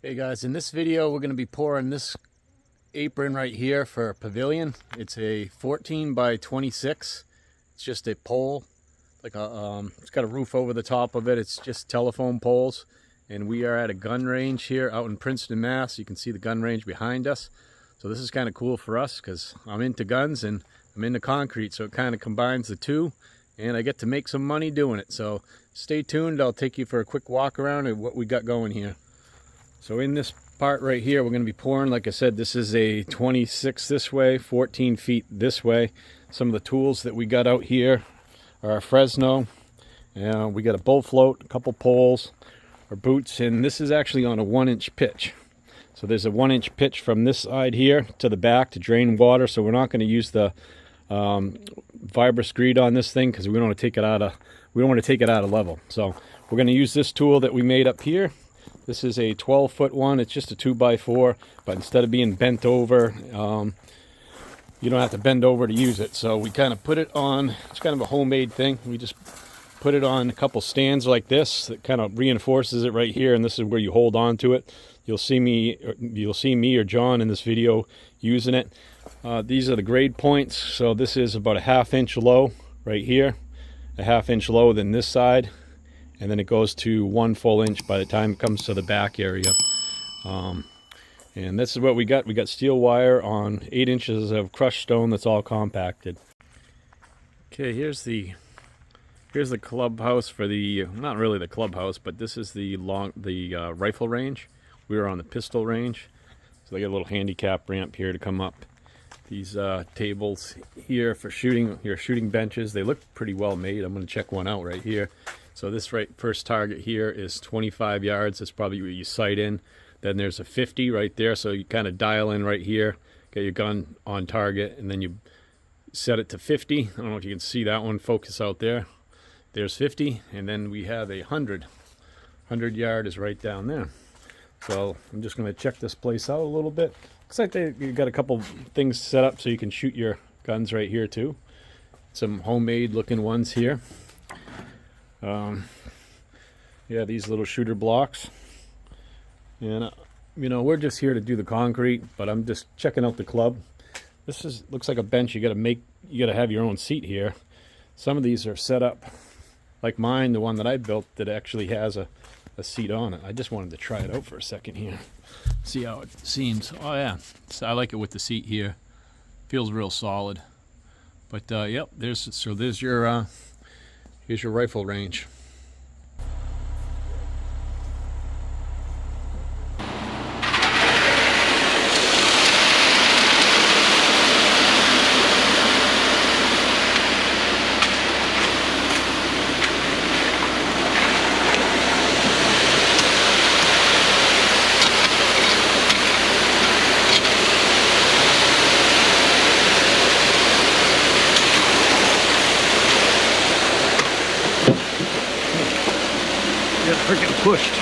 Hey guys, in this video we're going to be pouring this apron right here for a pavilion. It's a 14 by 26. It's just a pole, like a it's got a roof over the top of it. It's just telephone poles, and we are at a gun range here out in Princeton, Mass. You can see the gun range behind us. So this is kind of cool for us because I'm into guns and I'm into concrete, so it kind of combines the two, and I get to make some money doing it. So stay tuned. I'll take you for a quick walk around of what we got going here. So in this part right here, we're going to be pouring, like I said, this is a 26 this way, 14 feet this way. Some of the tools that we got out here are a Fresno. We got a bull float, a couple poles, our boots, and this is actually on a 1-inch pitch. So there's a 1-inch pitch from this side here to the back to drain water. So we're not going to use the vibra screed on this thing because we don't want to take it out of level. So we're going to use this tool that we made up here. This is a 12-foot one. It's just a 2x4, but instead of being bent over, you don't have to bend over to use it. So we kind of put it on, it's kind of a homemade thing. We just put it on a couple stands like this that kind of reinforces it right here, and this is where you hold on to it. You'll see me or John in this video using it. These are the grade points. So this is about a 1/2 inch low right here, a 1/2 inch lower than this side. And then it goes to 1 full inch by the time it comes to the back area. And this is what we got. We got steel wire on 8 inches of crushed stone that's all compacted. Okay, here's the clubhouse for the, not really the clubhouse, but this is the rifle range. We were on the pistol range. So they got a little handicap ramp here to come up. These tables here for shooting, your shooting benches, they look pretty well made. I'm going to check one out right here. So this first target here is 25 yards. That's probably what you sight in. Then there's a 50 right there. So you kind of dial in right here, get your gun on target, and then you set it to 50. I don't know if you can see that one. Focus out there. There's 50, and then we have a 100. 100 yard is right down there. So I'm just going to check this place out a little bit. Looks like you got a couple things set up so you can shoot your guns right here too. Some homemade looking ones here. Yeah, these little shooter blocks. And you know, we're just here to do the concrete, but I'm just checking out the club. This looks like a bench. You got to have your own seat here. Some of these are set up like mine, the one that I built, that actually has a seat on it. I just wanted to try it out for a second here. See how it seems. Oh yeah, so I like it with the seat here. Feels real solid. But yep, there's your here's your rifle range. Freaking pushed.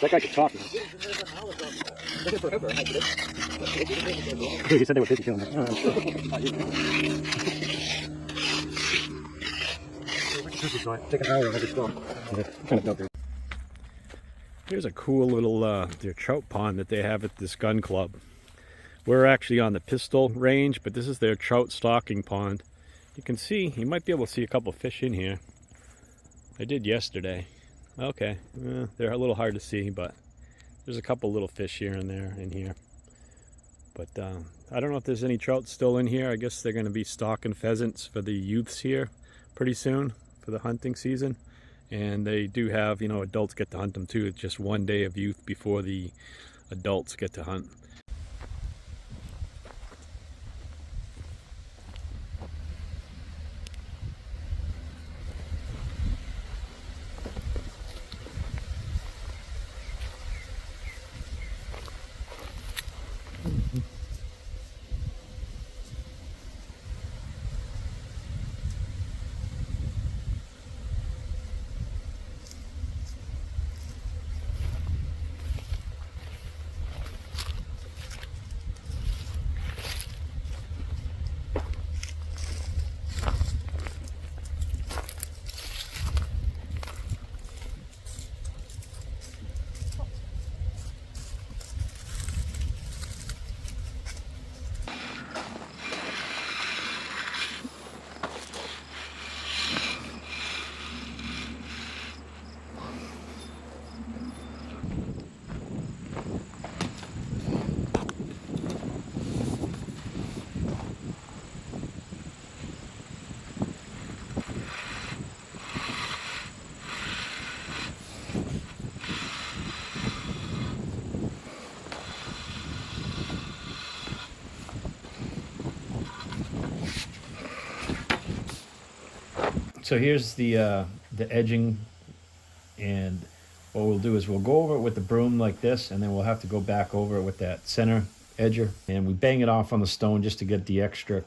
That guy could talk. He said they were 50 kilometers. Take an hour and have it gone. Kind of dumpy. Here's a cool little their trout pond that they have at this gun club. We're actually on the pistol range, but this is their trout stocking pond. You can see, you might be able to see a couple fish in here. I did yesterday. Okay, they're a little hard to see, but there's a couple little fish here and there in here. But I don't know if there's any trout still in here. I guess they're going to be stocking pheasants for the youths here pretty soon for the hunting season. And they do have, you know, adults get to hunt them too. It's just one day of youth before the adults get to hunt. So here's the edging, and what we'll do is we'll go over it with the broom like this, and then we'll have to go back over it with that center edger, and we bang it off on the stone just to get the extra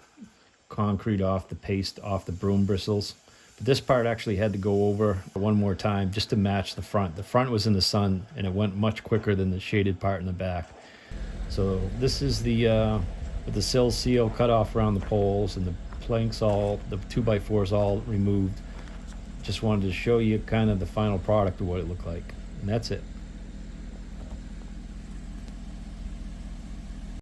concrete off, the paste off the broom bristles. But this part actually had to go over one more time just to match the front. The front was in the sun, and it went much quicker than the shaded part in the back. So this is the with the sill seal cut off around the poles and the planks all, the 2x4s all removed. Just wanted to show you kind of the final product of what it looked like, and that's it.